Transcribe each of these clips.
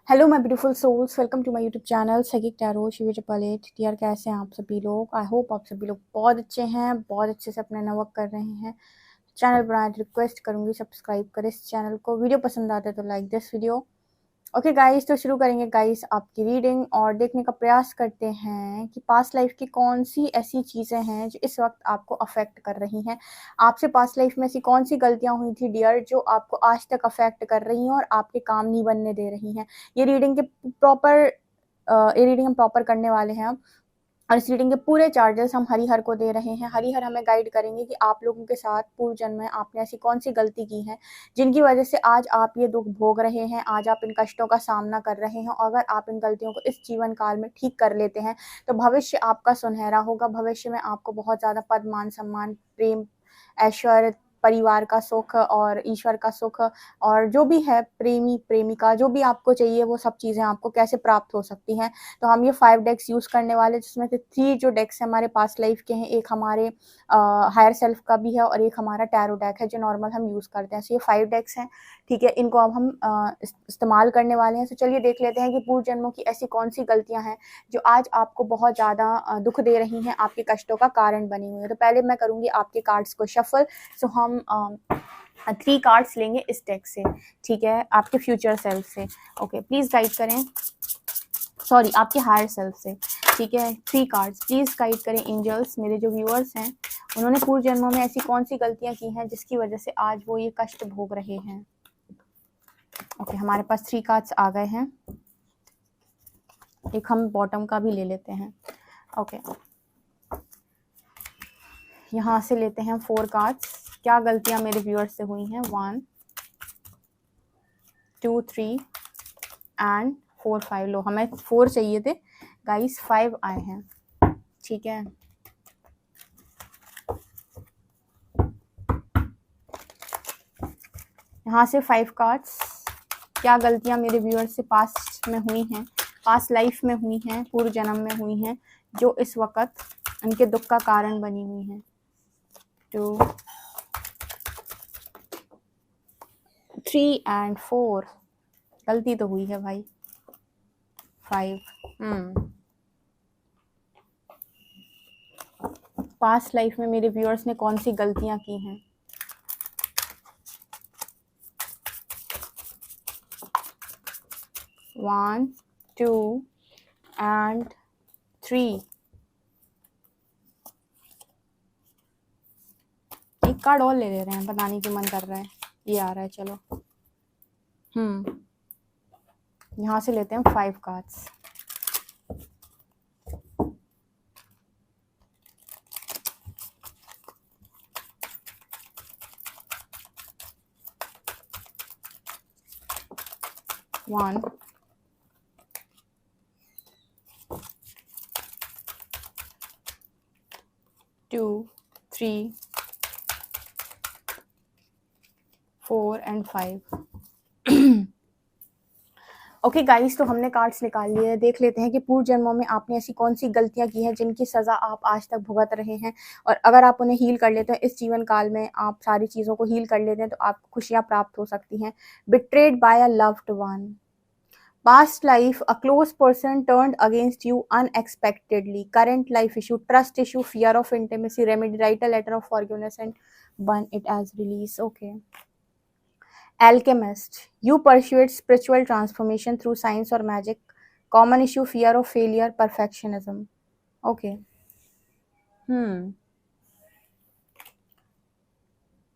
Hello my beautiful souls, welcome to my YouTube channel psychic tarot शिविर पलेट। यार कैसे हैं आप सभी लोग? आई होप आप सभी लोग बहुत अच्छे हैं, बहुत अच्छे से अपना वर्क कर रहे हैं। चैनल बनाए रिक्वेस्ट करूंगी सब्सक्राइब करें इस चैनल को। वीडियो पसंद आता है तो like this video. Okay guys, तो शुरू करेंगे गाइस आपकी रीडिंग और देखने का प्रयास करते हैं कि पास्ट लाइफ की कौन सी ऐसी चीज़ें हैं जो इस वक्त आपको अफेक्ट कर रही हैं। आपसे पास्ट लाइफ में ऐसी कौन सी गलतियां हुई थी डियर जो आपको आज तक अफेक्ट कर रही हैं और आपके काम नहीं बनने दे रही हैं। ये रीडिंग हम प्रॉपर करने वाले हैं अब। और इस रीडिंग के पूरे चार्जेस हम हरिहर को दे रहे हैं। हरिहर हमें गाइड करेंगे कि आप लोगों के साथ पूर्व जन्म में आपने ऐसी कौन सी गलती की है जिनकी वजह से आज आप ये दुख भोग रहे हैं, आज आप इन कष्टों का सामना कर रहे हैं। और अगर आप इन गलतियों को इस जीवन काल में ठीक कर लेते हैं तो भविष्य आपका सुनहरा होगा। भविष्य में आपको बहुत ज़्यादा पद, मान, सम्मान, प्रेम, ऐश्वर्य, परिवार का सुख और ईश्वर का सुख और जो भी है, प्रेमी प्रेमिका, जो भी आपको चाहिए वो सब चीज़ें आपको कैसे प्राप्त हो सकती हैं। तो हम ये 5 डेक्स यूज़ करने वाले, जिसमें से 3 जो डेक्स हैं हमारे पास्ट लाइफ के हैं, एक हमारे हायर सेल्फ का भी है और एक हमारा टैरो डेक है जो नॉर्मल हम यूज़ करते हैं। सो ये 5 डेक्स हैं, ठीक है। इनको अब हम इस्तेमाल करने वाले हैं। तो चलिए देख लेते हैं कि पूर्व जन्मों की ऐसी कौन सी गलतियां हैं जो आज आपको बहुत ज़्यादा दुख दे रही हैं, आपके कष्टों का कारण बनी हुई है। तो पहले मैं करूँगी आपके कार्ड्स को शफल। सो हम 3 कार्ड्स लेंगे इस डेक से, ठीक है, आपके फ्यूचर सेल्फ से। ओके, प्लीज़ गाइड करें, सॉरी आपके हायर सेल्फ से, ठीक है। 3 कार्ड्स प्लीज़ गाइड करें एंजल्स। मेरे जो व्यूअर्स हैं उन्होंने पूर्व जन्मों में ऐसी कौन सी गलतियां की हैं जिसकी वजह से आज वो ये कष्ट भोग रहे हैं। ओके, हमारे पास 3 कार्ड्स आ गए हैं। एक हम बॉटम का भी ले लेते हैं। ओके, यहाँ से लेते हैं 4 कार्ड्स। क्या गलतियां मेरे व्यूअर्स से हुई हैं? 1 2 3 एंड 4 5। लो, हमें 4 चाहिए थे गाइस, 5 आए हैं, ठीक है। यहाँ से 5 कार्ड्स। क्या गलतियाँ मेरे व्यूअर्स से पास्ट में हुई हैं, पास्ट लाइफ में हुई हैं, पूर्व जन्म में हुई हैं, जो इस वक्त उनके दुख का कारण बनी हुई हैं। 2 3 एंड 4। गलती तो हुई है भाई। 5 पास्ट लाइफ में मेरे व्यूअर्स ने कौन सी गलतियाँ की हैं? 1 2 एंड 3। एक कार्ड और ले रहे हैं, बताने की मन कर रहा है, ये आ रहा है, चलो। यहाँ से लेते हैं 5 cards. One, 2 3 4 and 5। Okay guys, तो हमने कार्ड्स निकाल लिए हैं। देख लेते हैं कि पूर्व जन्मों में आपने ऐसी कौन सी गलतियां की हैं जिनकी सज़ा आप आज तक भुगत रहे हैं। और अगर आप उन्हें हील कर लेते हैं, इस जीवन काल में आप सारी चीज़ों को हील कर लेते हैं, तो आपको खुशियाँ प्राप्त हो सकती हैं। Betrayed by a loved one, past life, a close person turned against you unexpectedly, current life issue, trust issue, fear of intimacy, remedy, write a letter of forgiveness and burn it as release. Okay. Alchemist, you pursued spiritual transformation through science or magic, common issue, fear of failure, perfectionism. Okay.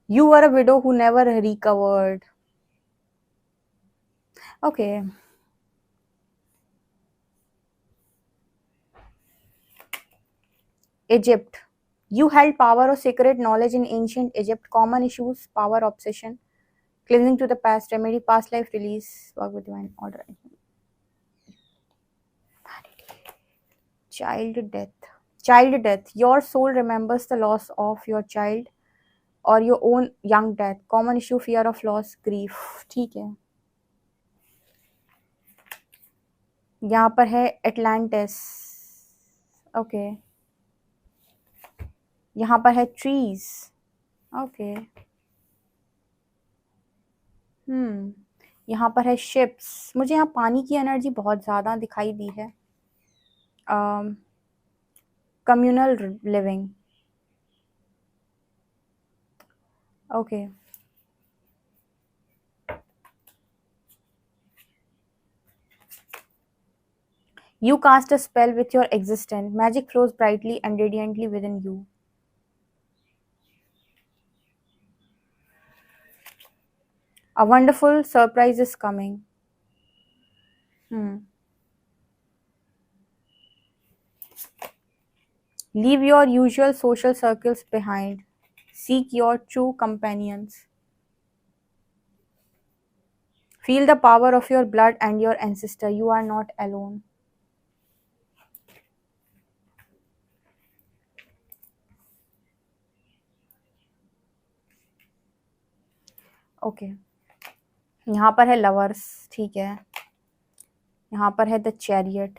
You were a widow who never recovered. Okay. Egypt, you held power or secret knowledge in ancient Egypt, common issues, power obsession, clinging to the past, remedy, past life release, work with divine order. Child death, your soul remembers the loss of your child or your own young death, common issue, fear of loss, grief. ठीक है, यहाँ पर है Atlantis. Okay, यहाँ पर है trees. Okay, यहाँ पर है शिप्स, मुझे यहाँ पानी की एनर्जी बहुत ज़्यादा दिखाई दी है। Communal living, okay. You cast a spell with your existence. Magic flows brightly and radiantly within you. A wonderful surprise is coming. Leave your usual social circles behind. Seek your true companions. Feel the power of your blood and your ancestor. You are not alone. Okay यहाँ पर है lovers, ठीक है। यहाँ पर है the chariot,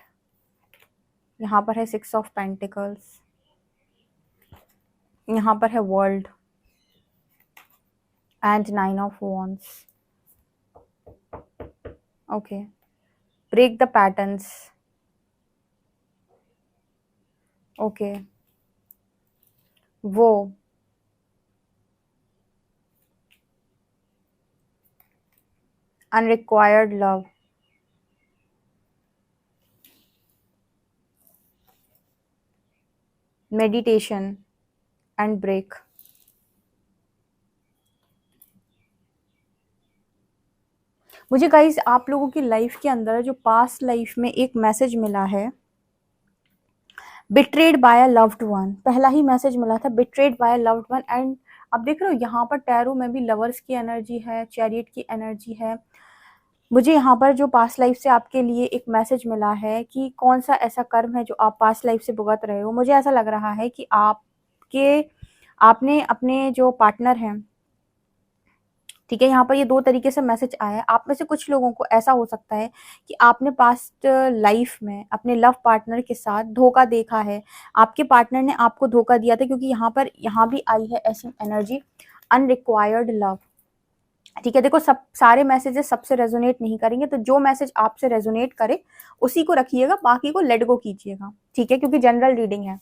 यहाँ पर है 6 ऑफ पेंटिकल्स, यहाँ पर है world and 9 of wands. Okay, break the patterns, okay. वो unrequired love, meditation and break। मुझे गाइस आप लोगों की लाइफ के अंदर जो पास्ट लाइफ में एक मैसेज मिला है, betrayed by a loved one, पहला ही मैसेज मिला था, betrayed by a loved one. And आप देख रहे हो यहाँ पर टैरो में भी लवर्स की एनर्जी है, चैरियट की एनर्जी है। मुझे यहाँ पर जो पास्ट लाइफ से आपके लिए एक मैसेज मिला है कि कौन सा ऐसा कर्म है जो आप पास्ट लाइफ से भुगत रहे हो। मुझे ऐसा लग रहा है कि आपने अपने जो पार्टनर हैं, ठीक है, यहाँ पर ये 2 तरीके से मैसेज आया है। आप में से कुछ लोगों को ऐसा हो सकता है कि आपने पास्ट लाइफ में अपने लव पार्टनर के साथ धोखा देखा है, आपके पार्टनर ने आपको धोखा दिया था, क्योंकि यहाँ भी आई है ऐसी एनर्जी, अनरिक्वायर्ड लव। ठीक है, देखो सारे मैसेजेस सबसे रेजोनेट नहीं करेंगे, तो जो मैसेज आपसे रेजोनेट करे उसी को रखिएगा, बाकी को लेट गो कीजिएगा, ठीक है, क्योंकि जनरल रीडिंग है।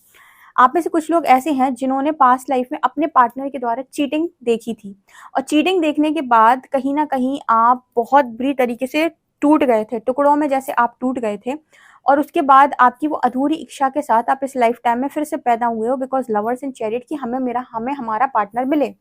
आप में से कुछ लोग ऐसे हैं जिन्होंने पास्ट लाइफ में अपने पार्टनर के द्वारा चीटिंग देखी थी, और चीटिंग देखने के बाद कहीं ना कहीं आप बहुत बुरी तरीके से टूट गए थे, टुकड़ों में जैसे आप टूट गए थे, और उसके बाद आपकी वो अधूरी इच्छा के साथ आप इस लाइफ टाइम में फिर से पैदा हुए हो, बिकॉज लवर्स इन चैरियट की हमें हमारा पार्टनर मिले,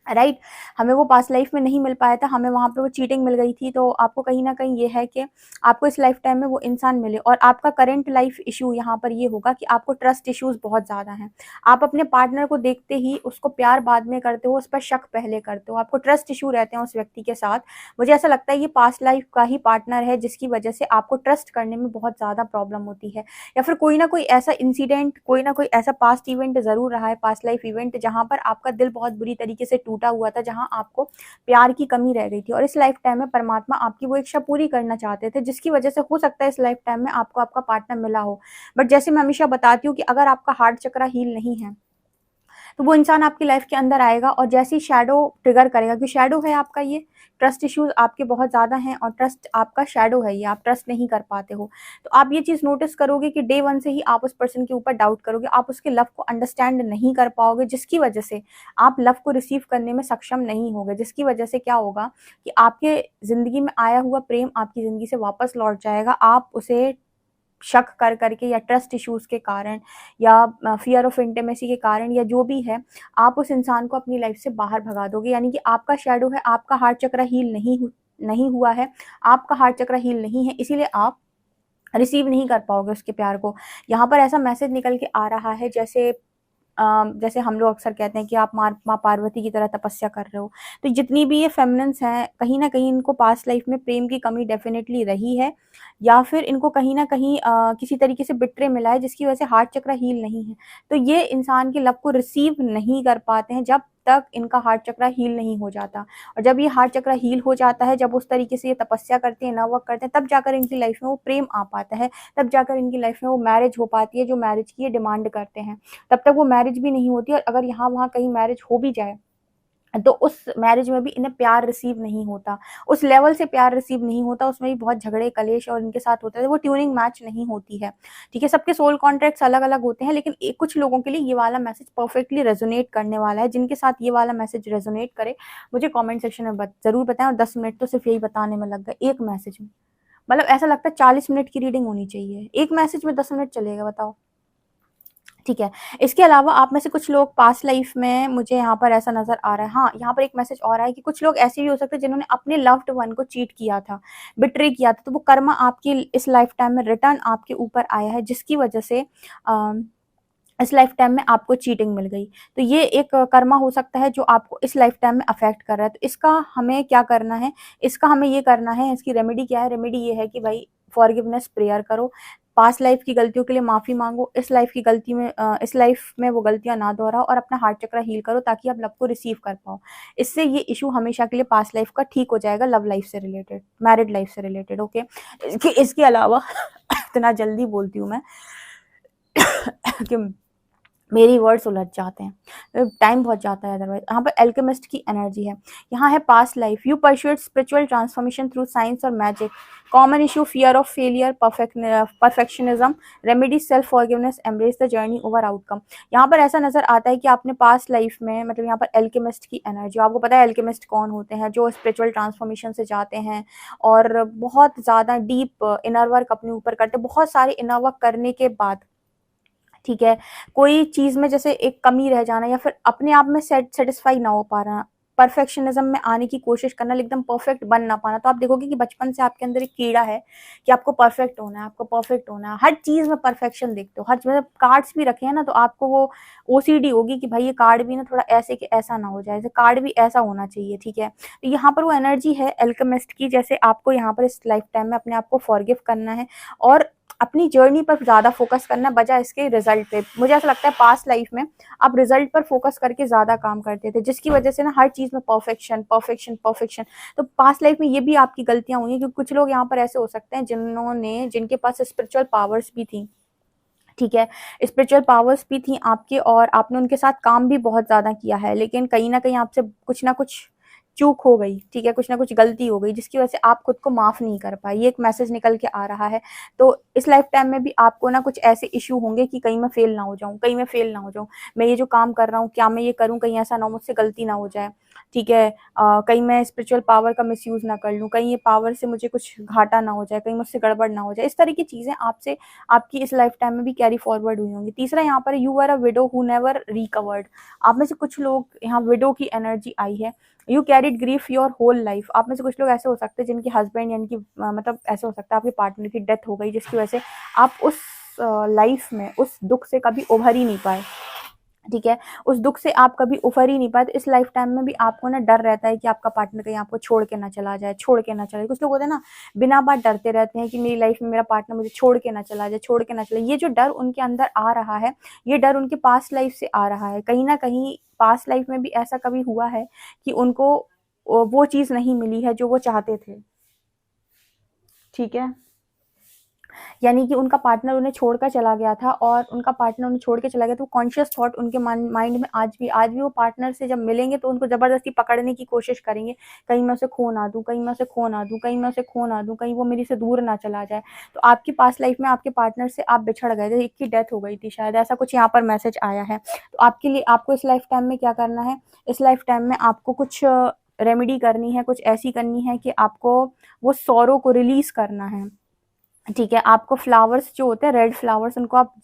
राइट। हमें वो पास्ट लाइफ में नहीं मिल पाया था, हमें वहाँ पे वो चीटिंग मिल गई थी, तो आपको कहीं ना कहीं ये है कि आपको इस लाइफ टाइम में वो इंसान मिले। और आपका करंट लाइफ इशू यहाँ पर ये होगा कि आपको ट्रस्ट इश्यूज बहुत ज़्यादा हैं। आप अपने पार्टनर को देखते ही उसको प्यार बाद में करते हो, उस पर शक पहले करते हो, आपको ट्रस्ट इशू रहते हैं उस व्यक्ति के साथ। मुझे ऐसा लगता है ये पास्ट लाइफ का ही पार्टनर है, जिसकी वजह से आपको ट्रस्ट करने में बहुत ज़्यादा प्रॉब्लम होती है, या फिर कोई ना कोई ऐसा इंसिडेंट, कोई ना कोई ऐसा पास्ट इवेंट ज़रूर रहा है, पास्ट लाइफ इवेंट, जहाँ पर आपका दिल बहुत बुरी तरीके से टूटा हुआ था, जहां आपको प्यार की कमी रह गई थी, और इस लाइफ टाइम में परमात्मा आपकी वो इच्छा पूरी करना चाहते थे, जिसकी वजह से हो सकता है इस लाइफ टाइम में आपको आपका पार्टनर मिला हो। बट जैसे मैं हमेशा बताती हूँ कि अगर आपका हार्ट चक्र हील नहीं है, तो वो इंसान आपकी लाइफ के अंदर आएगा और जैसे ही शैडो ट्रिगर करेगा, क्योंकि शैडो है आपका, ये ट्रस्ट इश्यूज आपके बहुत ज़्यादा हैं, और ट्रस्ट आपका शैडो है, ये आप ट्रस्ट नहीं कर पाते हो। तो आप ये चीज़ नोटिस करोगे कि डे 1 से ही आप उस पर्सन के ऊपर डाउट करोगे, आप उसके लव को अंडरस्टैंड नहीं कर पाओगे, जिसकी वजह से आप लव को रिसीव करने में सक्षम नहीं होगे, जिसकी वजह से क्या होगा कि आपके ज़िंदगी में आया हुआ प्रेम आपकी ज़िंदगी से वापस लौट जाएगा। आप उसे शक कर करके, या ट्रस्ट इश्यूज के कारण, या फियर ऑफ इंटीमेसी के कारण, या जो भी है, आप उस इंसान को अपनी लाइफ से बाहर भगा दोगे। यानी कि आपका शैडो है, आपका हार्ट चक्र हील नहीं हुआ है, आपका हार्ट चक्र हील नहीं है, इसीलिए आप रिसीव नहीं कर पाओगे उसके प्यार को। यहाँ पर ऐसा मैसेज निकल के आ रहा है जैसे हम लोग अक्सर कहते हैं कि आप माँ पार्वती की तरह तपस्या कर रहे हो। तो जितनी भी ये फेमिनिन्स हैं, कहीं ना कहीं इनको पास्ट लाइफ में प्रेम की कमी डेफिनेटली रही है, या फिर इनको कहीं ना कहीं किसी तरीके से बिट्रे मिला है, जिसकी वजह से हार्ट चक्र हील नहीं है। तो ये इंसान के लव को रिसीव नहीं कर पाते हैं जब तक इनका हार्ट चक्र हील नहीं हो जाता। और जब ये हार्ट चक्र हील हो जाता है, जब उस तरीके से ये तपस्या करते हैं, नव वर्क करते हैं, तब जाकर इनकी लाइफ में वो प्रेम आ पाता है, तब जाकर इनकी लाइफ में वो मैरिज हो पाती है, जो मैरिज की ये डिमांड करते हैं। तब तक वो मैरिज भी नहीं होती, और अगर यहाँ वहाँ कहीं मैरिज हो भी जाए तो उस मैरिज में भी इन्हें प्यार रिसीव नहीं होता, उस लेवल से प्यार रिसीव नहीं होता, उसमें भी बहुत झगड़े कलेश और इनके साथ होता है, वो ट्यूनिंग मैच नहीं होती है, ठीक है। सबके सोल कॉन्ट्रैक्ट्स अलग-अलग होते हैं, लेकिन कुछ लोगों के लिए ये वाला मैसेज परफेक्टली रेजोनेट करने वाला है। जिनके साथ ये वाला मैसेज रेजोनेट करे, मुझे कमेंट सेक्शन में ज़रूर बताएं। और 10 मिनट तो सिर्फ यही बताने में लग गए, एक मैसेज में। मतलब ऐसा लगता है 40 मिनट की रीडिंग होनी चाहिए, एक मैसेज में 10 मिनट चलेगा, बताओ, ठीक है। इसके अलावा आप में से कुछ लोग पास्ट लाइफ में, मुझे यहाँ पर ऐसा नज़र आ रहा है, हाँ, यहाँ पर एक मैसेज और आया है कि कुछ लोग ऐसे भी हो सकते हैं जिन्होंने अपने लव्ड वन को चीट किया था, बिट्रे किया था, तो वो कर्मा आपकी इस लाइफ टाइम में रिटर्न आपके ऊपर आया है, जिसकी वजह से इस लाइफ टाइम में आपको चीटिंग मिल गई। तो ये एक कर्मा हो सकता है जो आपको इस लाइफ टाइम में अफेक्ट कर रहा है। तो इसका हमें क्या करना है, इसका हमें ये करना है, इसकी रेमेडी क्या है? रेमेडी ये है कि भाई फॉरगिवनेस प्रेयर करो, पास्ट लाइफ की गलतियों के लिए माफ़ी मांगो, इस लाइफ की गलती में इस लाइफ में वो गलतियां ना दोहराओ, और अपना हार्ट चक्र हील करो ताकि आप लव को रिसीव कर पाओ। इससे ये इशू हमेशा के लिए पास्ट लाइफ का ठीक हो जाएगा, लव लाइफ से रिलेटेड, मैरिड लाइफ से रिलेटेड, ओके। इसके अलावा इतना जल्दी बोलती हूँ मैं कि मेरी वर्ड्स उलझ जाते हैं, टाइम बहुत जाता है अदरवाइज। यहाँ पर एल्केमिस्ट की एनर्जी है, यहाँ है past life, you pursued spiritual transformation through science और magic, common issue fear of failure, perfectionism, remedy self forgiveness, embrace the journey over outcome. यहाँ पर ऐसा नजर आता है कि आपने पास्ट लाइफ में, मतलब यहाँ पर एल्केमिस्ट की एनर्जी, आपको पता है एल्केमिस्ट कौन होते हैं? जो स्पिरिचुअल ट्रांसफॉर्मेशन से जाते हैं और बहुत ज़्यादा डीप इनर वर्क अपने ऊपर करते हैं। बहुत सारे इनर वर्क करने के बाद, ठीक है, कोई चीज़ में जैसे एक कमी रह जाना या फिर अपने आप में सेटिस्फाई ना हो पा रहा, परफेक्शनिज्म में आने की कोशिश करना, एकदम परफेक्ट बन ना पाना। तो आप देखोगे कि बचपन से आपके अंदर एक कीड़ा है कि आपको परफेक्ट होना है, आपको परफेक्ट होना है, हर चीज़ में परफेक्शन देखते हो, हर मतलब कार्ड्स भी रखे हैं ना, तो आपको वो ओसीडी होगी कि भाई ये कार्ड भी ना थोड़ा ऐसे कि ऐसा ना हो जाए, जैसे कार्ड भी ऐसा होना चाहिए, ठीक है। तो यहाँ पर वो एनर्जी है एल्केमिस्ट की, जैसे आपको यहाँ पर इस लाइफ टाइम में अपने आप को फॉरगिव करना है और अपनी जर्नी पर ज़्यादा फोकस करना बजाय इसके रिजल्ट पे। मुझे ऐसा लगता है पास्ट लाइफ में आप रिजल्ट पर फोकस करके ज़्यादा काम करते थे, जिसकी वजह से ना हर चीज़ में परफेक्शन परफेक्शन परफेक्शन। तो पास्ट लाइफ में ये भी आपकी गलतियां हुई हैं, क्योंकि कुछ लोग यहाँ पर ऐसे हो सकते हैं जिनके पास स्पिरिचुअल पावर्स भी थी, ठीक है, स्पिरिचुअल पावर्स भी थी आपके, और आपने उनके साथ काम भी बहुत ज़्यादा किया है, लेकिन कहीं ना कहीं आपसे कुछ ना कुछ चूक हो गई, ठीक है, कुछ ना कुछ गलती हो गई, जिसकी वजह से आप खुद को माफ़ नहीं कर पाए। ये एक मैसेज निकल के आ रहा है। तो इस लाइफ टाइम में भी आपको ना कुछ ऐसे इशू होंगे कि कहीं मैं फेल ना हो जाऊँ, कहीं मैं फेल ना हो जाऊँ, मैं ये जो काम कर रहा हूँ क्या मैं ये करूँ, कहीं ऐसा ना हो मुझसे गलती ना हो जाए, ठीक है, कहीं मैं स्पिरिचुअल पावर का मिसयूज़ ना कर लूँ, कहीं ये पावर से मुझे कुछ घाटा ना हो जाए, कहीं मुझसे गड़बड़ ना हो जाए। इस तरह की चीज़ें आपसे आपकी इस लाइफ टाइम में भी कैरी फॉरवर्ड हुई होंगी। तीसरा यहाँ पर, you are a widow who never recovered. आप में से कुछ लोग, यहाँ विडो की एनर्जी आई है, you carried grief your whole life. आप में से कुछ लोग ऐसे हो सकते हैं जिनकी हस्बैंड यानी कि मतलब ऐसे हो सकता है आपके पार्टनर की डेथ हो गई, जिसकी वजह से आप उस लाइफ में उस दुख से कभी उभर ही नहीं पाए, ठीक है, उस दुख से आप कभी उफर ही नहीं पाए। तो इस लाइफ टाइम में भी आपको ना डर रहता है कि आपका पार्टनर कहीं आपको छोड़ के ना चला जाए, छोड़ के ना चला जाए। कुछ लोग होते हैं ना, बिना बात डरते रहते हैं कि मेरी लाइफ में मेरा पार्टनर मुझे छोड़ के ना चला जाए, छोड़ के ना चला। ये जो डर उनके अंदर आ रहा है, ये डर उनके पास्ट लाइफ से आ रहा है। कहीं ना कहीं पास्ट लाइफ में भी ऐसा कभी हुआ है कि उनको वो चीज़ नहीं मिली है जो वो चाहते थे, ठीक है, यानी कि उनका पार्टनर उन्हें छोड़कर चला गया था, और उनका पार्टनर उन्हें छोड़ के चला गया, तो कॉन्शियस थॉट उनके माइंड में आज भी वो पार्टनर से जब मिलेंगे तो उनको ज़बरदस्ती पकड़ने की कोशिश करेंगे, कहीं मैं उसे खो ना दूँ, कहीं मैं उसे खो ना दूँ, कहीं मैं उसे खो ना दूँ, कहीं वो मेरे से दूर ना चला जाए। तो आपकी पास्ट लाइफ में आपके पार्टनर से आप बिछड़ गए थे, एक की डेथ हो गई थी शायद, ऐसा कुछ यहाँ पर मैसेज आया है। तो आपके लिए आपको इस लाइफ टाइम में क्या करना है, इस लाइफ टाइम में आपको कुछ रेमेडी करनी है, कुछ ऐसी करनी है कि आपको वो सौरों को रिलीज़ करना है, ठीक है। आपको फ्लावर्स जो होते हैं, रेड फ्लावर्स, उनको आप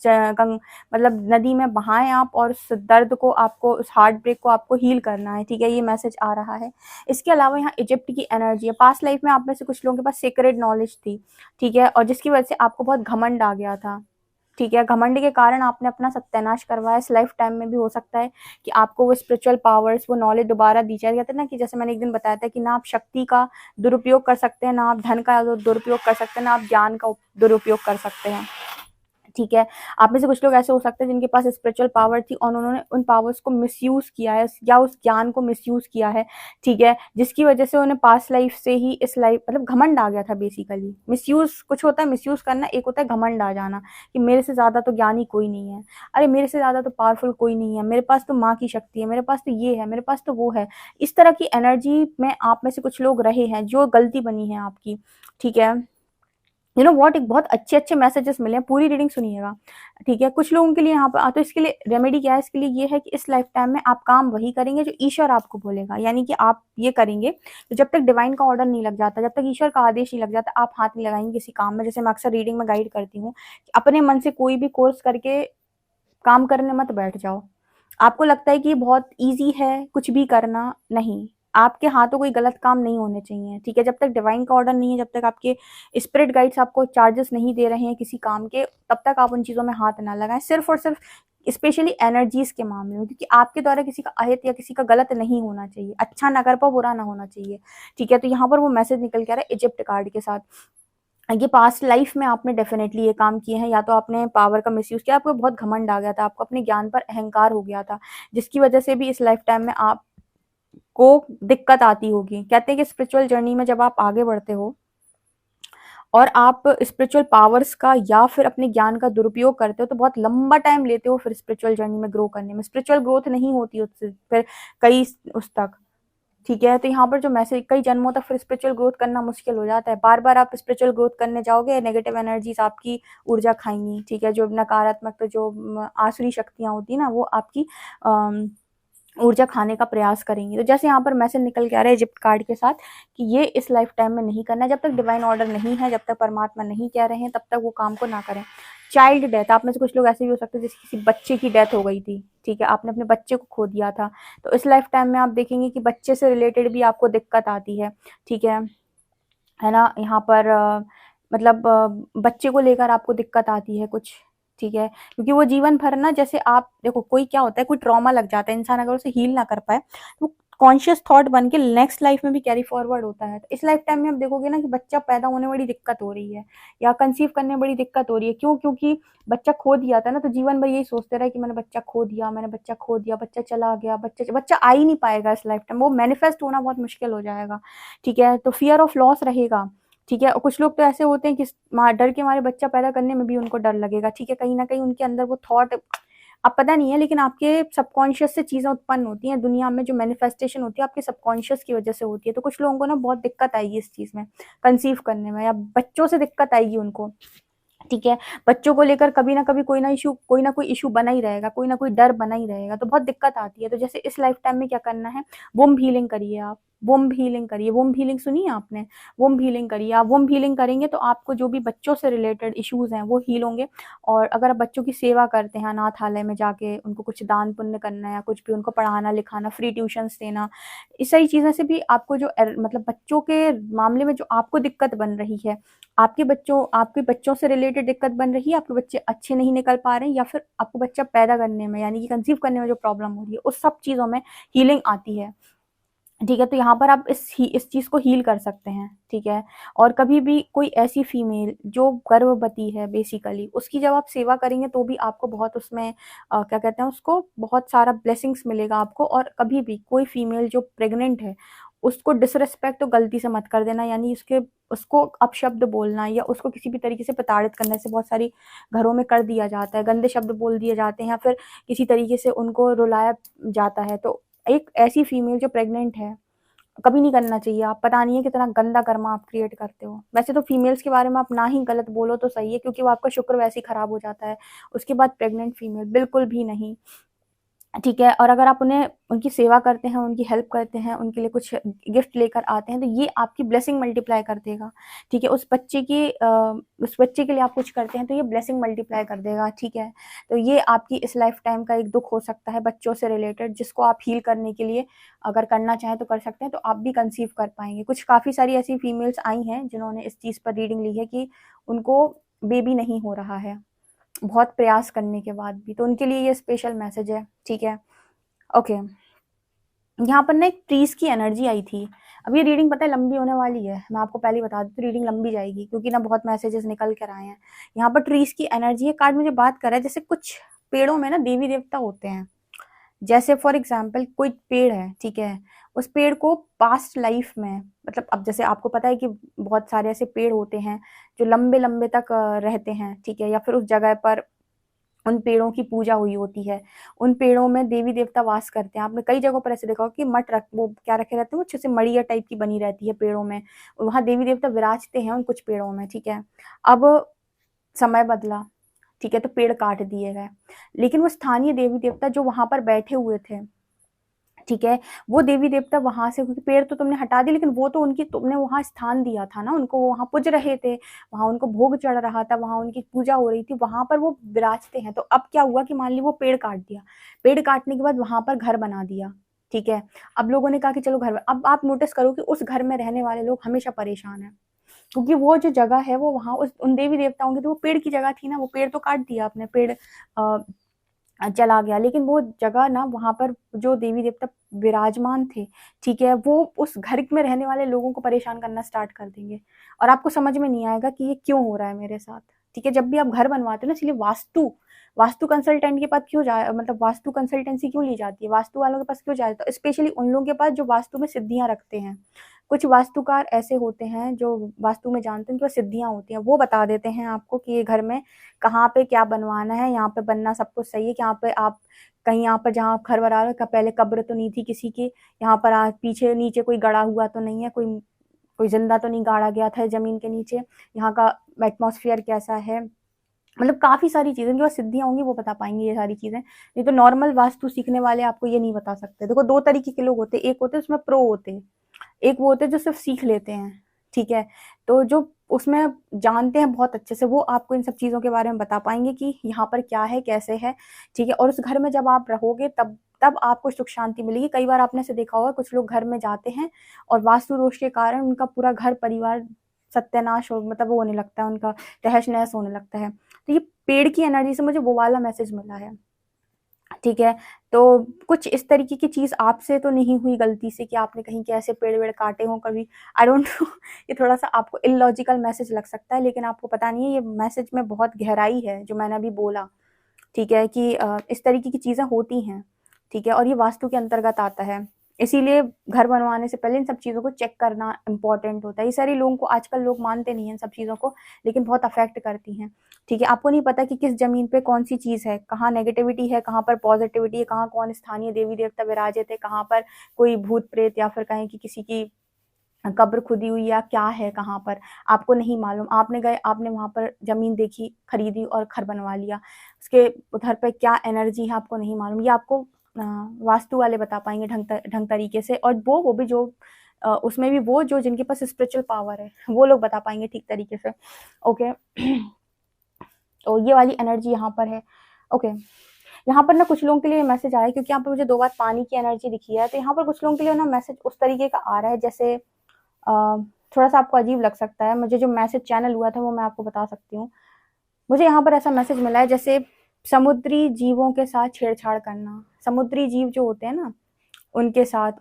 मतलब नदी में बहाएं आप, और उस दर्द को आपको, उस हार्ट ब्रेक को आपको हील करना है, ठीक है, ये मैसेज आ रहा है। इसके अलावा यहाँ इजिप्ट की एनर्जी है। पास्ट लाइफ में आप में से कुछ लोगों के पास सीक्रेट नॉलेज थी, ठीक है, और जिसकी वजह से आपको बहुत घमंड आ गया था, ठीक है, घमंड के कारण आपने अपना सत्यानाश करवाया। इस लाइफ टाइम में भी हो सकता है कि आपको वो स्पिरिचुअल पावर्स, वो नॉलेज दोबारा दी जाए। कहते हैं ना कि जैसे मैंने एक दिन बताया था कि ना आप शक्ति का दुरुपयोग कर सकते हैं, ना आप धन का दुरुपयोग कर सकते हैं, ना आप ज्ञान का दुरुपयोग कर सकते हैं, ठीक है। आप में से कुछ लोग ऐसे हो सकते हैं जिनके पास स्पिरिचुअल पावर थी और उन्होंने उन पावर्स को मिसयूज़ किया है या उस ज्ञान को मिसयूज़ किया है, ठीक है? जिसकी वजह से उन्हें पास्ट लाइफ से ही इस लाइफ मतलब घमंड आ गया था बेसिकली। मिसयूज़ कुछ होता है मिसयूज़ करना, एक होता है घमंड आ जाना कि मेरे से ज़्यादा तो ज्ञानी कोई नहीं है। अरे मेरे से ज़्यादा तो पावरफुल कोई नहीं है, मेरे पास तो माँ की शक्ति है, मेरे पास तो ये है, मेरे पास तो वो है। इस तरह की एनर्जी में आप में से कुछ लोग रहे हैं, जो गलती बनी है आपकी, ठीक है? यू नो व्हाट, एक बहुत अच्छे-अच्छे मैसेजेस मिले हैं, पूरी रीडिंग सुनिएगा, ठीक है? कुछ लोगों के लिए यहाँ पर तो इसके लिए रेमेडी क्या है? इसके लिए ये है कि इस लाइफ टाइम में आप काम वही करेंगे जो ईश्वर आपको बोलेगा, यानी कि आप ये करेंगे, तो जब तक डिवाइन का ऑर्डर नहीं लग जाता, जब तक ईश्वर का आदेश नहीं लग जाता, आप हाथ नहीं लगाएँगे किसी काम में। जैसे मैं अक्सर रीडिंग में गाइड करती हूँ, कि अपने मन से कोई भी कोर्स करके काम करने मत बैठ जाओ। आपको लगता है कि ये बहुत ईज़ी है कुछ भी करना, नहीं। आपके हाथों कोई गलत काम नहीं होने चाहिए, ठीक है? जब तक डिवाइन का ऑर्डर नहीं है, जब तक आपके स्पिरिट गाइड्स आपको चार्जेस नहीं दे रहे हैं किसी काम के, तब तक आप उन चीज़ों में हाथ ना लगाएँ। सिर्फ़ और सिर्फ़ स्पेशली एनर्जीज़ के मामले में, क्योंकि आपके द्वारा किसी का अहित या किसी का गलत नहीं होना चाहिए। अच्छा ना कर पाओ, बुरा ना होना चाहिए, ठीक है? तो यहाँ पर वो मैसेज निकल के आ रहा है इजिप्ट कार्ड के साथ। ये पास्ट लाइफ में आपने डेफिनेटली ये काम किए हैं, या तो आपने पावर का मिसयूज़ किया, आपको बहुत घमंड आ गया था, आपको अपने ज्ञान पर अहंकार हो गया था, जिसकी वजह से भी इस लाइफ टाइम में आपको दिक्कत आती होगी। कहते हैं कि स्पिरिचुअल जर्नी में जब आप आगे बढ़ते हो और आप स्पिरिचुअल पावर्स का या फिर अपने ज्ञान का दुरुपयोग करते हो, तो बहुत लंबा टाइम लेते हो फिर स्पिरिचुअल जर्नी में ग्रो करने में। स्पिरिचुअल ग्रोथ नहीं होती उससे फिर कई उस तक, ठीक है? तो यहाँ पर जो मैसेज, कई जन्मों तक फिर स्पिरिचुअल ग्रोथ करना मुश्किल हो जाता है। बार-बार आप स्पिरिचुअल ग्रोथ करने जाओगे, नेगेटिव एनर्जीज़ आपकी ऊर्जा खाएँगी, ठीक है? जो नकारात्मक तो जो आसुरी शक्तियाँ होती हैं ना, वो आपकी अम ऊर्जा खाने का प्रयास करेंगी। तो जैसे यहाँ पर मैसेज निकल के आ रहा है इजिप्ट कार्ड के साथ, कि ये इस लाइफ टाइम में नहीं करना है। जब तक डिवाइन ऑर्डर नहीं है, जब तक परमात्मा नहीं कह रहे हैं, तब तक वो काम को ना करें। चाइल्ड डेथ, आप में से कुछ लोग ऐसे भी हो सकते हैं जैसे किसी बच्चे की डेथ हो गई थी, ठीक है? आपने अपने बच्चे को खो दिया था, तो इस लाइफ टाइम में आप देखेंगे कि बच्चे से रिलेटेड भी आपको दिक्कत आती है, ठीक है ना? यहाँ पर मतलब बच्चे को लेकर आपको दिक्कत आती है कुछ, ठीक है? क्योंकि वो जीवन भर ना, जैसे आप देखो, कोई क्या होता है, कोई ट्रॉमा लग जाता है, इंसान अगर उसे हील ना कर पाए, तो कॉन्शियस थॉट बन के नेक्स्ट लाइफ में भी कैरी फॉरवर्ड होता है। तो इस लाइफ टाइम में आप देखोगे ना कि बच्चा पैदा होने में बड़ी दिक्कत हो रही है, या कंसीव करने में बड़ी दिक्कत हो रही है। क्यों? क्योंकि बच्चा खो दिया था ना, तो जीवन भर यही सोचते रहे कि मैंने बच्चा खो दिया, मैंने बच्चा खो दिया, बच्चा चला गया, बच्चा आ ही नहीं पाएगा इस लाइफ टाइम, वो मैनिफेस्ट होना बहुत मुश्किल हो जाएगा, ठीक है? तो फियर ऑफ लॉस रहेगा, ठीक है? और कुछ लोग तो ऐसे होते हैं कि डर के मारे बच्चा पैदा करने में भी उनको डर लगेगा, ठीक है? कहीं न कहीं उनके अंदर वो थॉट, अब पता नहीं है, लेकिन आपके सबकॉन्शियस से चीज़ें उत्पन्न होती हैं दुनिया में, जो मैनिफेस्टेशन होती है आपके सबकॉन्शियस की वजह से होती है। तो कुछ लोगों को ना बहुत दिक्कत आएगी इस चीज़ में, कंसीव करने में, या बच्चों से दिक्कत आएगी उनको, ठीक है? बच्चों को लेकर कभी न कभी कोई ना कोई इश्यू बना ही रहेगा, कोई ना कोई डर बना ही रहेगा, तो बहुत दिक्कत आती है। तो जैसे इस लाइफ टाइम में क्या करना है, वुम्ब हीलिंग करिए आप, वुम्ब हीलिंग करिए। वुम्ब हीलिंग सुनी है आपने? वुम्ब हीलिंग करिए आप। वुम्ब हीलिंग करेंगे तो आपको जो भी बच्चों से रिलेटेड इश्यूज़ हैं, वो हील होंगे। और अगर आप बच्चों की सेवा करते हैं, अनाथालय में जाके उनको कुछ दान पुण्य करना, या कुछ भी उनको पढ़ाना-लिखाना, फ्री ट्यूशन्स देना, इस सारी चीज़ों से भी आपको जो मतलब बच्चों के मामले में जो आपको दिक्कत बन रही है, आपके बच्चों से रिलेटेड दिक्कत बन रही है, आपके बच्चे अच्छे नहीं निकल पा रहे हैं, या फिर आपको बच्चा पैदा करने में, यानी कि कंसीव करने में जो प्रॉब्लम हो रही है, उस सब चीज़ों में हीलिंग आती है, ठीक है? तो यहाँ पर आप इस चीज़ को हील कर सकते हैं, ठीक है? और कभी भी कोई ऐसी फीमेल जो गर्भवती है बेसिकली, उसकी जब आप सेवा करेंगे तो भी आपको बहुत उसमें क्या कहते हैं उसको, बहुत सारा ब्लेसिंग्स मिलेगा आपको। और कभी भी कोई फीमेल जो प्रेग्नेंट है, उसको डिसरिस्पेक्ट तो गलती से मत कर देना, यानी उसको अपशब्द बोलना या उसको किसी भी तरीके से प्रताड़ित करने से बहुत सारी घरों में कर दिया जाता है, गंदे शब्द बोल दिए जाते हैं, या फिर किसी तरीके से उनको रुलाया जाता है। तो एक ऐसी फीमेल जो प्रेग्नेंट है, कभी नहीं करना चाहिए। आप पता नहीं है कितना गंदा कर्मा आप क्रिएट करते हो। वैसे तो फीमेल्स के बारे में आप ना ही गलत बोलो तो सही है, क्योंकि वो आपका शुक्र वैसे ही खराब हो जाता है। उसके बाद प्रेग्नेंट फीमेल बिल्कुल भी नहीं, ठीक है? और अगर आप उनकी सेवा करते हैं, उनकी हेल्प करते हैं, उनके लिए कुछ गिफ्ट लेकर आते हैं, तो ये आपकी ब्लेसिंग मल्टीप्लाई कर देगा, ठीक है? उस बच्चे के लिए आप कुछ करते हैं, तो ये ब्लेसिंग मल्टीप्लाई कर देगा, ठीक है? तो ये आपकी इस लाइफ टाइम का एक दुःख हो सकता है बच्चों से रिलेटेड, जिसको आप हील करने के लिए अगर करना चाहें तो कर सकते हैं, तो आप भी कंसीव कर पाएँगे। काफ़ी सारी ऐसी फीमेल्स आई हैं, जिन्होंने इस चीज़ पर रीडिंग ली है कि उनको बेबी नहीं हो रहा है, बहुत प्रयास करने के बाद भी, तो उनके लिए ये स्पेशल मैसेज है, ठीक है? ओके। यहाँ पर ना एक ट्रीज़ की एनर्जी आई थी। अब ये रीडिंग पता है लंबी होने वाली है, मैं आपको पहले ही बता दूँ, तो रीडिंग लंबी जाएगी क्योंकि ना बहुत मैसेजेस निकल कर आए हैं। यहाँ पर ट्रीज़ की एनर्जी है, कार्ड मुझे बात कर रहा है जैसे कुछ पेड़ों में ना देवी-देवता होते हैं। जैसे फॉर एग्जाम्पल कोई पेड़ है, ठीक है, उस पेड़ को पास्ट लाइफ में, मतलब अब जैसे आपको पता है कि बहुत सारे ऐसे पेड़ होते हैं जो लंबे लंबे तक रहते हैं, ठीक है, या फिर उस जगह पर उन पेड़ों की पूजा हुई होती है, उन पेड़ों में देवी देवता वास करते हैं। आपने कई जगहों पर ऐसे देखा होगा कि मठ रख वो क्या रखे रहते हैं, वो अच्छे से मड़िया टाइप की बनी रहती है पेड़ों में, वहाँ देवी देवता विराजते हैं उन कुछ पेड़ों में, ठीक है। अब समय बदला, ठीक है, तो पेड़ काट दिए गए, लेकिन वो स्थानीय देवी देवता जो वहां पर बैठे हुए थे, ठीक है, वो देवी देवता वहां से, क्योंकि पेड़ तो तुमने हटा दिए लेकिन वो तो उनकी तुमने वहां स्थान दिया था ना, उनको वहां पूज रहे थे, वहां उनको भोग चढ़ रहा था, वहां उनकी पूजा हो रही थी, वहां पर वो विराजते हैं। तो अब क्या हुआ कि मान ली वो पेड़ काट दिया, पेड़ काटने के बाद वहां पर घर बना दिया, ठीक है। अब लोगों ने कहा कि चलो घर, अब आप नोटिस करो कि उस घर में रहने वाले लोग हमेशा परेशान है, क्योंकि वो जो जगह है वो वहां उस उन देवी देवताओं की, तो वो पेड़ की जगह थी ना, वो पेड़ तो काट दिया आपने, पेड़ चला गया, लेकिन वो जगह ना वहां पर जो देवी देवता विराजमान थे, ठीक है, वो उस घर में रहने वाले लोगों को परेशान करना स्टार्ट कर देंगे, और आपको समझ में नहीं आएगा कि ये क्यों हो रहा है मेरे साथ, ठीक है। जब भी आप घर बनवाते हो ना, इसलिए वास्तु वास्तु कंसल्टेंट के पास क्यों जाए, मतलब वास्तु कंसल्टेंसी क्यों ली जाती है, वास्तु वालों के पास क्यों जाए, तो स्पेशली उन लोगों के पास जो वास्तु में सिद्धियां रखते हैं। कुछ वास्तुकार ऐसे होते हैं जो वास्तु में जानते हैं, उनके पास सिद्धियां होती हैं, वो बता देते हैं आपको कि ये घर में कहाँ पे क्या बनवाना है, यहाँ पे बनना सब कुछ सही है, कि यहाँ पे आप कहीं, यहाँ पर जहाँ आप घर बना रहे हो पहले कब्र तो नहीं थी किसी की, यहाँ पर पीछे नीचे कोई गड़ा हुआ तो नहीं है, कोई कोई जिंदा तो नहीं गाड़ा गया था जमीन के नीचे, यहाँ का एटमॉस्फेयर कैसा है, मतलब काफी सारी चीजें जो सिद्धियां होंगी वो बता पाएंगे ये सारी चीजें, नहीं तो नॉर्मल वास्तु सीखने वाले आपको ये नहीं बता सकते। देखो दो तरीके के लोग होते हैं, एक होते हैं उसमें प्रो होते हैं, एक वो होते हैं जो सिर्फ सीख लेते हैं, ठीक है। तो जो उसमें जानते हैं बहुत अच्छे से, वो आपको इन सब चीज़ों के बारे में बता पाएंगे कि यहाँ पर क्या है कैसे है, ठीक है। और उस घर में जब आप रहोगे तब तब आपको सुख शांति मिलेगी। कई बार आपने से देखा होगा कुछ लोग घर में जाते हैं और वास्तु दोष के कारण उनका पूरा घर परिवार सत्यानाश हो, मतलब वो होने लगता है, उनका तहस नहस होने लगता है। तो ये पेड़ की एनर्जी से मुझे वो वाला मैसेज मिला है, ठीक है। तो कुछ इस तरीके की चीज़ आपसे तो नहीं हुई गलती से कि आपने कहीं के ऐसे पेड़ वेड़ काटे हों कभी, आई डोंट नो। ये थोड़ा सा आपको इलॉजिकल मैसेज लग सकता है, लेकिन आपको पता नहीं है ये मैसेज में बहुत गहराई है जो मैंने अभी बोला, ठीक है, कि इस तरीके की चीज़ें होती हैं, ठीक है, और ये वास्तु के अंतर्गत आता है। इसीलिए घर बनवाने से पहले इन सब चीज़ों को चेक करना इम्पोर्टेंट होता है। ये सारे लोगों को, आजकल लोग मानते नहीं हैं इन सब चीज़ों को, लेकिन बहुत अफेक्ट करती हैं, ठीक है। आपको नहीं पता कि किस ज़मीन पे कौन सी चीज़ है, कहाँ नेगेटिविटी है, कहाँ पर पॉजिटिविटी है, कहाँ कौन स्थानीय देवी देवता विराजित है, कहाँ पर कोई भूत प्रेत या फिर कहें कि किसी की कब्र खुदी हुई या क्या है, कहाँ पर आपको नहीं मालूम। आपने गए, आपने वहाँ पर ज़मीन देखी, खरीदी और घर बनवा लिया, उसके उधर पे क्या एनर्जी है आपको नहीं मालूम। ये आपको वास्तु वाले बता पाएंगे ढंग तरीके से, और वो भी जो उसमें भी वो जो जिनके पास स्पिरिचुअल पावर है वो लोग बता पाएंगे ठीक तरीके से, ओके। तो ये वाली एनर्जी यहाँ पर है, ओके। यहाँ पर ना कुछ लोगों के लिए मैसेज आया है, क्योंकि यहाँ पर मुझे 2 बार पानी की एनर्जी दिखी है, तो यहाँ पर कुछ लोगों के लिए ना मैसेज उस तरीके का आ रहा है जैसे थोड़ा सा आपको अजीब लग सकता है। मुझे जो मैसेज चैनल हुआ था वो मैं आपको बता सकती हूँ। मुझे यहाँ पर ऐसा मैसेज मिला है जैसे समुद्री जीवों के साथ छेड़छाड़ करना, समुद्री जीव जो होते हैं ना उनके साथ,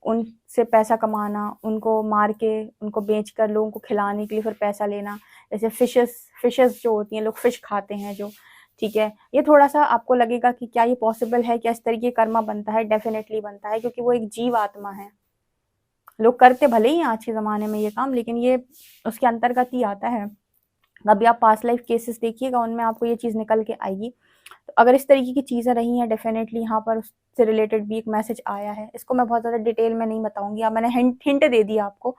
उनसे पैसा कमाना, उनको मार के, उनको बेच कर लोगों को खिलाने के लिए फिर पैसा लेना, जैसे फिशेस जो होती हैं, लोग फिश खाते हैं जो, ठीक है। ये थोड़ा सा आपको लगेगा कि क्या ये पॉसिबल है, क्या इस तरीके कर्मा बनता है, डेफिनेटली बनता है, क्योंकि वो एक जीव आत्मा है। लोग करते भले ही आज के ज़माने में ये काम, लेकिन ये उसके अंतर्गत ही आता है। कभी आप पास्ट लाइफ केसेस देखिएगा, उनमें आपको ये चीज़ निकल के आएगी। तो अगर इस तरीके की चीज़ें रही हैं, डेफिनेटली यहाँ पर उससे रिलेटेड भी एक मैसेज आया है। इसको मैं बहुत ज़्यादा डिटेल में नहीं बताऊँगी, अब मैंने हिंट दे दिया आपको,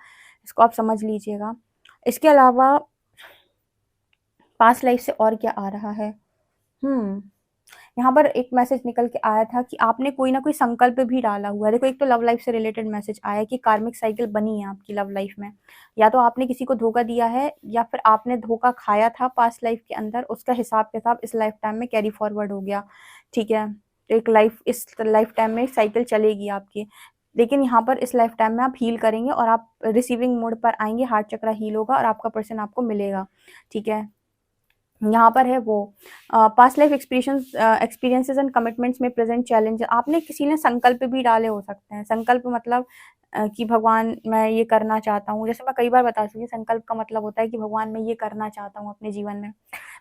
इसको आप समझ लीजिएगा। इसके अलावा पास्ट लाइफ से और क्या आ रहा है, यहाँ पर एक मैसेज निकल के आया था कि आपने कोई ना कोई संकल्प भी डाला हुआ है। देखो, एक तो लव लाइफ से रिलेटेड मैसेज आया है कि कार्मिक साइकिल बनी है आपकी लव लाइफ में, या तो आपने किसी को धोखा दिया है या फिर आपने धोखा खाया था पास्ट लाइफ के अंदर, उसका हिसाब किताब इस लाइफ टाइम में कैरी फॉरवर्ड हो गया, ठीक है। एक लाइफ, इस लाइफ टाइम में साइकिल चलेगी आपकी, लेकिन यहाँ पर इस लाइफ टाइम में आप हील करेंगे और आप रिसीविंग मोड पर आएंगे, हार्ट चक्रा हील होगा और आपका पर्सन आपको मिलेगा, ठीक है। यहाँ पर है वो past life experiences and commitments में प्रेजेंट चैलेंज। आपने किसी ने संकल्प भी डाले हो सकते हैं। संकल्प मतलब कि भगवान मैं ये करना चाहता हूँ, जैसे मैं कई बार बता चुकी हूँ, संकल्प का मतलब होता है कि भगवान मैं ये करना चाहता हूँ अपने जीवन में,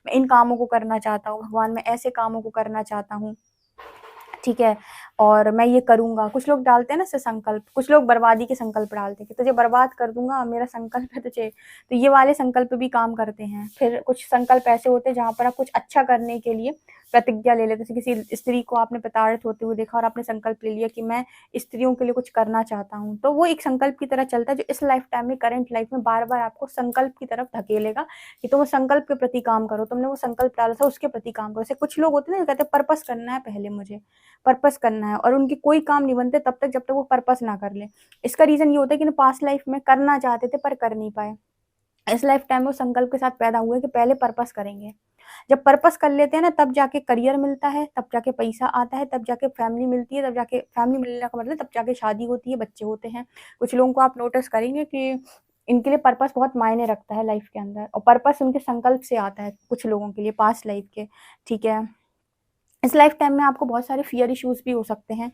मैं इन कामों को करना चाहता हूँ, भगवान मैं ऐसे कामों को करना चाहता हूँ, ठीक है, और मैं ये करूँगा। कुछ लोग डालते हैं ना ऐसे संकल्प, कुछ लोग बर्बादी के संकल्प डालते हैं कि तुझे बर्बाद कर दूँगा, मेरा संकल्प है तुझे। तो ये वाले संकल्प भी काम करते हैं। फिर कुछ संकल्प ऐसे होते हैं जहाँ पर आप कुछ अच्छा करने के लिए प्रतिज्ञा ले लेते हैं। जैसे किसी स्त्री को आपने प्रताड़ित होते हुए देखा और आपने संकल्प ले लिया कि मैं स्त्रियों के लिए कुछ करना चाहता हूँ, तो वो एक संकल्प की तरह चलता है जो इस लाइफ टाइम में, करंट लाइफ में बार-बार आपको संकल्प की तरफ धकेलेगा कि तुम वो संकल्प के प्रति काम करो। तुमने वो संकल्प डाला था उसके प्रति काम करो। जैसे कुछ लोग होते हैं ना जो कहते हैं पर्पस करना है पहले मुझे, पर्पस करना है, और उनके कोई काम नहीं बनते तब तक जब तक वो पर्पस ना कर ले। इसका रीजन ये होता है कि पास्ट लाइफ में करना चाहते थे पर कर नहीं पाए। इस लाइफ टाइम में वो संकल्प के साथ पैदा हुए कि पहले पर्पस करेंगे। जब पर्पस कर लेते हैं ना तब जाके करियर मिलता है, तब जाके पैसा आता है, तब जाके फैमिली मिलती है, तब जाके फैमिली मिलने का मतलब तब जाके शादी होती है, बच्चे होते हैं। कुछ लोगों को आप नोटिस करेंगे कि इनके लिए पर्पस बहुत मायने रखता है लाइफ के अंदर, और पर्पस उनके संकल्प से आता है कुछ लोगों के लिए पास्ट लाइफ के, ठीक है। इस लाइफ टाइम में आपको बहुत सारे फियर इश्यूज भी हो सकते हैं,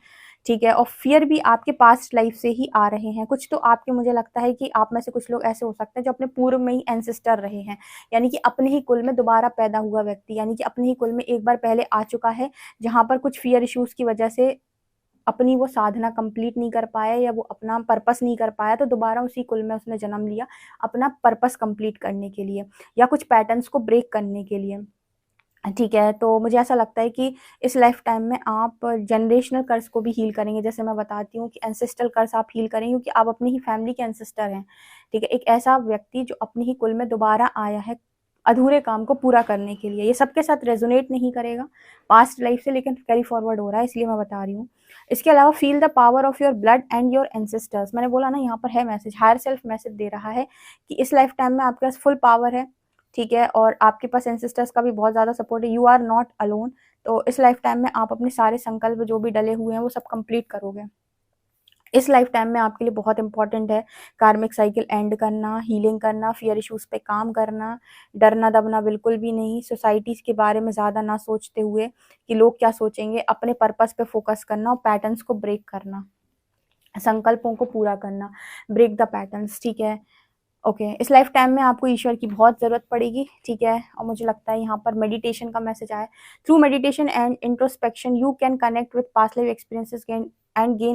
ठीक है, और फियर भी आपके पास्ट लाइफ से ही आ रहे हैं। कुछ तो आपके, मुझे लगता है कि आप में से कुछ लोग ऐसे हो सकते हैं जो अपने पूर्व में ही एंसेस्टर रहे हैं, यानी कि अपने ही कुल में दोबारा पैदा हुआ व्यक्ति, यानी कि अपने ही कुल में एक बार पहले आ चुका है, जहाँ पर कुछ फियर इश्यूज की वजह से अपनी वो साधना कंप्लीट नहीं कर पाया या वो अपना पर्पस नहीं कर पाया, तो दोबारा उसी कुल में उसने जन्म लिया अपना पर्पस कंप्लीट करने के लिए या कुछ पैटर्न्स को ब्रेक करने के लिए, ठीक है। तो मुझे ऐसा लगता है कि इस लाइफ टाइम में आप जनरेशनल कर्स को भी हील करेंगे। जैसे मैं बताती हूँ कि एंसेस्ट्रल कर्स आप हील करेंगे क्योंकि आप अपनी ही फैमिली के एंसेस्टर हैं, ठीक है। एक ऐसा व्यक्ति जो अपनी ही कुल में दोबारा आया है अधूरे काम को पूरा करने के लिए। ये सबके साथ रेजोनेट नहीं करेगा पास्ट लाइफ से, लेकिन कैरी फॉरवर्ड हो रहा है, इसलिए मैं बता रही हूँ। इसके अलावा feel the power of your blood and your ancestors. मैंने बोला ना, यहाँ पर है मैसेज, हायर सेल्फ मैसेज दे रहा है कि इस लाइफ टाइम में आपके पास फुल पावर है, ठीक है, और आपके पास एंसेस्टर्स का भी बहुत ज़्यादा सपोर्ट है। You are not alone. तो इस लाइफ टाइम में आप अपने सारे संकल्प जो भी डले हुए हैं वो सब कंप्लीट करोगे। इस लाइफ टाइम में आपके लिए बहुत इंपॉर्टेंट है कार्मिक साइकिल एंड करना, हीलिंग करना, फियर इश्यूज पे काम करना, डरना दबना बिल्कुल भी नहीं, सोसाइटीज़ के बारे में ज़्यादा ना सोचते हुए कि लोग क्या सोचेंगे, अपने पर्पस पे फोकस करना और पैटर्न्स को ब्रेक करना, संकल्पों को पूरा करना, ब्रेक द पैटर्न्स, ठीक है। ओके, इस लाइफ टाइम में आपको ईश्वर की बहुत ज़रूरत पड़ेगी, ठीक है, और मुझे लगता है यहाँ पर मेडिटेशन का मैसेज आया। Through meditation and introspection you can connect with past life experiences gain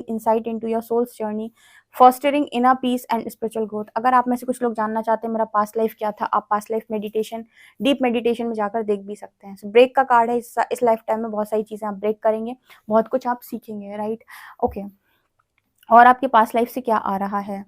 insight into your soul's journey, fostering inner peace and spiritual growth. अगर आप में से कुछ लोग जानना चाहते हैं मेरा पास्ट लाइफ क्या था, आप past life meditation, deep meditation में जाकर देख भी सकते हैं। ब्रेक का कार्ड है, इस लाइफ टाइम में बहुत सारी चीज़ें आप ब्रेक करेंगे, बहुत कुछ आप सीखेंगे, राइट। ओके, और आपके पास्ट लाइफ से क्या आ रहा है?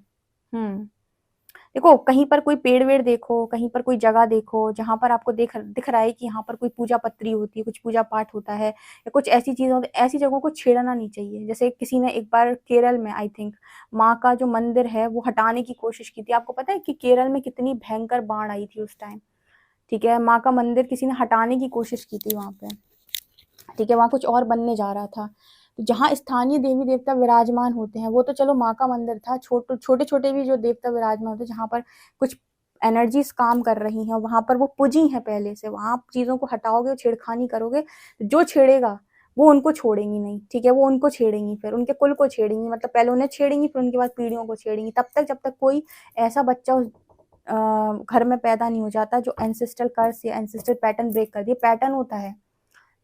देखो, कहीं पर कोई पेड़ वेड़ देखो, कहीं पर कोई जगह देखो जहाँ पर आपको दिख रहा है कि यहाँ पर कोई पूजा पत्री होती है, कुछ पूजा पाठ होता है या कुछ ऐसी चीज़ें होती है, ऐसी जगहों को छेड़ना नहीं चाहिए। जैसे किसी ने एक बार केरल में, आई थिंक, माँ का जो मंदिर है वो हटाने की कोशिश की थी। आपको पता है कि केरल में कितनी भयंकर बाढ़ आई थी उस टाइम, ठीक है। माँ का मंदिर किसी ने हटाने की कोशिश की थी वहाँ पे, ठीक है, वहाँ कुछ और बनने जा रहा था। तो जहाँ स्थानीय देवी देवता विराजमान होते हैं, वो तो चलो माँ का मंदिर था, छोटे छोटे भी जो देवता विराजमान होते हैं जहाँ पर कुछ एनर्जीज काम कर रही हैं, वहाँ पर वो पूजी हैं पहले से। वहाँ आप चीज़ों को हटाओगे, छेड़खानी करोगे, जो छेड़ेगा वो उनको छोड़ेंगी नहीं, ठीक है, वो उनको छेड़ेंगी, फिर उनके कुल को छेड़ेंगी, मतलब पहले उन्हें छेड़ेंगी फिर उनके बाद पीढ़ियों को छेड़ेंगी, तब तक जब तक कोई ऐसा बच्चा उस घर में पैदा नहीं हो जाता जो एंसेस्ट्रल कर्स या एंसेस्ट्रल पैटर्न ब्रेक कर दिए। पैटर्न होता है,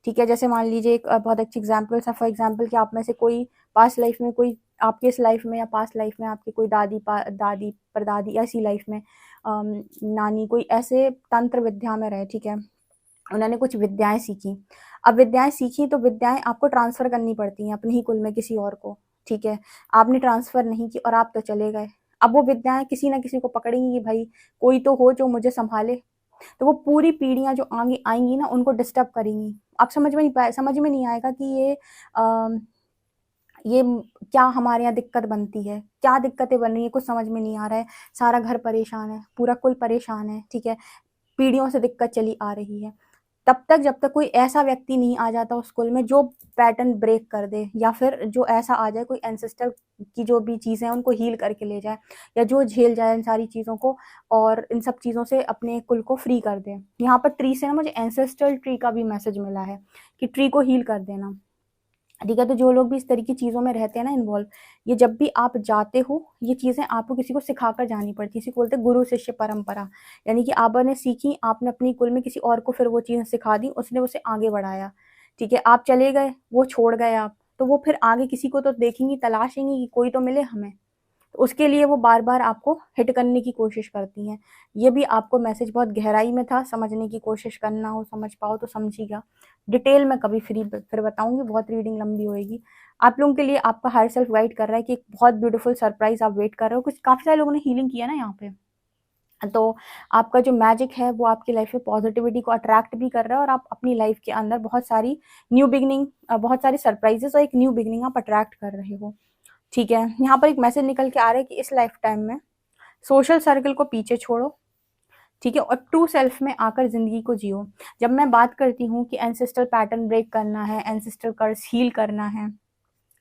ठीक है। जैसे मान लीजिए एक बहुत अच्छी एग्जांपल था, फॉर एग्जांपल कि आप में से कोई पास्ट लाइफ में, कोई आपके इस लाइफ में या पास्ट लाइफ में आपकी कोई दादी परदादी ऐसी लाइफ में नानी कोई ऐसे तंत्र विद्या में रहे, ठीक है, उन्होंने कुछ विद्याएं सीखी। अब विद्याएं सीखी तो विद्याएं आपको ट्रांसफर करनी पड़ती हैं अपने ही कुल में किसी और को, ठीक है। आपने ट्रांसफर नहीं की और आप तो चले गए। अब वो विद्याएं किसी ना किसी को पकड़ेंगी कि भाई कोई तो हो जो मुझे संभाले, तो वो पूरी पीढ़ियां जो आगे आएंगी ना उनको डिस्टर्ब करेंगी। आप समझ में नहीं आएगा कि ये क्या हमारे यहाँ दिक्कत बनती है, क्या दिक्कतें बन रही है, कुछ समझ में नहीं आ रहा है। सारा घर परेशान है, पूरा कुल परेशान है, ठीक है, पीढ़ियों से दिक्कत चली आ रही है। तब तक जब तक कोई ऐसा व्यक्ति नहीं आ जाता उस स्कूल में जो पैटर्न ब्रेक कर दे, या फिर जो ऐसा आ जाए कोई एंसेस्टर की जो भी चीज़ें हैं उनको हील करके ले जाए, या जो झेल जाए इन सारी चीज़ों को और इन सब चीज़ों से अपने कुल को फ्री कर दे। यहाँ पर ट्री से ना मुझे एंसेस्ट्रल ट्री का भी मैसेज मिला है कि ट्री को हील कर देना। ठीक है, तो जो लोग भी इस तरह की चीज़ों में रहते हैं ना इन्वॉल्व, ये जब भी आप जाते हो ये चीज़ें आपको किसी को सिखाकर जानी पड़ती है। इसी को बोलते हैं गुरु शिष्य परंपरा, यानी कि आपने सीखी, आपने अपनी कुल में किसी और को फिर वो चीज़ें सिखा दी, उसने उसे आगे बढ़ाया। ठीक है, आप चले गए, वो छोड़ गए आप, तो वो फिर आगे किसी को तो देखेंगी, तलाशेंगी कि कोई तो मिले हमें, तो उसके लिए वो बार बार आपको हिट करने की कोशिश करती हैं। ये भी आपको मैसेज बहुत गहराई में था, समझने की कोशिश करना हो, समझ पाओ तो समझिएगा। डिटेल में कभी फिर बताऊंगी, बहुत रीडिंग लंबी होएगी। आप लोगों के लिए आपका हायर सेल्फ गाइड कर रहा है कि एक बहुत ब्यूटीफुल सरप्राइज आप वेट कर रहे हो। कुछ काफ़ी सारे लोगों ने हीलिंग किया ना यहाँ पे, तो आपका जो मैजिक है वो आपकी लाइफ में पॉजिटिविटी को अट्रैक्ट भी कर रहा है और आप अपनी लाइफ के अंदर बहुत सारी न्यू बिगनिंग, बहुत सारी सरप्राइजेस और एक न्यू बिगनिंग आप अट्रैक्ट कर रहे हो। ठीक है, यहाँ पर एक मैसेज निकल के आ रहा है कि इस लाइफ टाइम में सोशल सर्कल को पीछे छोड़ो, ठीक है, और ट्रू सेल्फ में आकर जिंदगी को जियो। जब मैं बात करती हूँ कि एंसेस्टर पैटर्न ब्रेक करना है, एंसेस्टर कर्स हील करना है,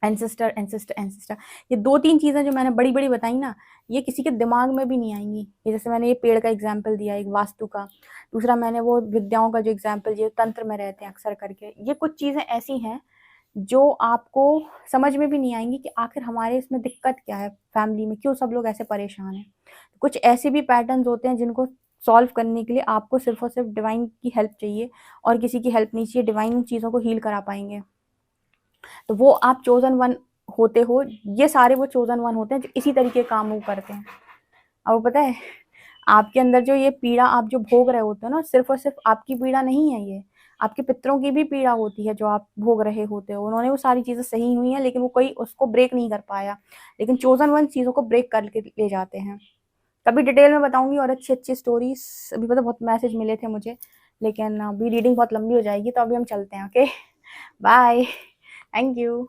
एंसेस्टर एंसेस्टर एंसेस्टर, ये 2-3 चीज़ें जो मैंने बड़ी बड़ी बताई ना, ये किसी के दिमाग में भी नहीं आएंगी। ये जैसे मैंने ये पेड़ का एग्जाम्पल दिया, एक वास्तु का, दूसरा मैंने वो विद्याओं का जो एग्जाम्पल दिया, तंत्र में रहते हैं अक्सर करके। ये कुछ चीज़ें ऐसी हैं जो आपको समझ में भी नहीं आएंगी कि आखिर हमारे इसमें दिक्कत क्या है, फैमिली में क्यों सब लोग ऐसे परेशान हैं। कुछ ऐसे भी पैटर्न्स होते हैं जिनको सॉल्व करने के लिए आपको सिर्फ और सिर्फ डिवाइन की हेल्प चाहिए, और किसी की हेल्प नहीं चाहिए। डिवाइन उन चीज़ों को हील करा पाएंगे। तो वो आप चोजन वन होते हो, ये सारे वो चोजन वन होते हैं जो इसी तरीके काम वो करते हैं। अब पता है, आपके अंदर जो ये पीड़ा आप जो भोग रहे होते हो ना, सिर्फ और सिर्फ आपकी पीड़ा नहीं है, ये आपके पितरों की भी पीड़ा होती है जो आप भोग रहे होते हो। उन्होंने वो सारी चीज़ें सही हुई हैं लेकिन वो कोई उसको ब्रेक नहीं कर पाया, लेकिन चोजन वन चीज़ों को ब्रेक करके ले जाते हैं। कभी डिटेल में बताऊंगी और अच्छी अच्छी स्टोरीज। अभी पता बहुत मैसेज मिले थे मुझे, लेकिन अभी रीडिंग बहुत लंबी हो जाएगी, तो अभी हम चलते हैं। Okay, bye, thank you.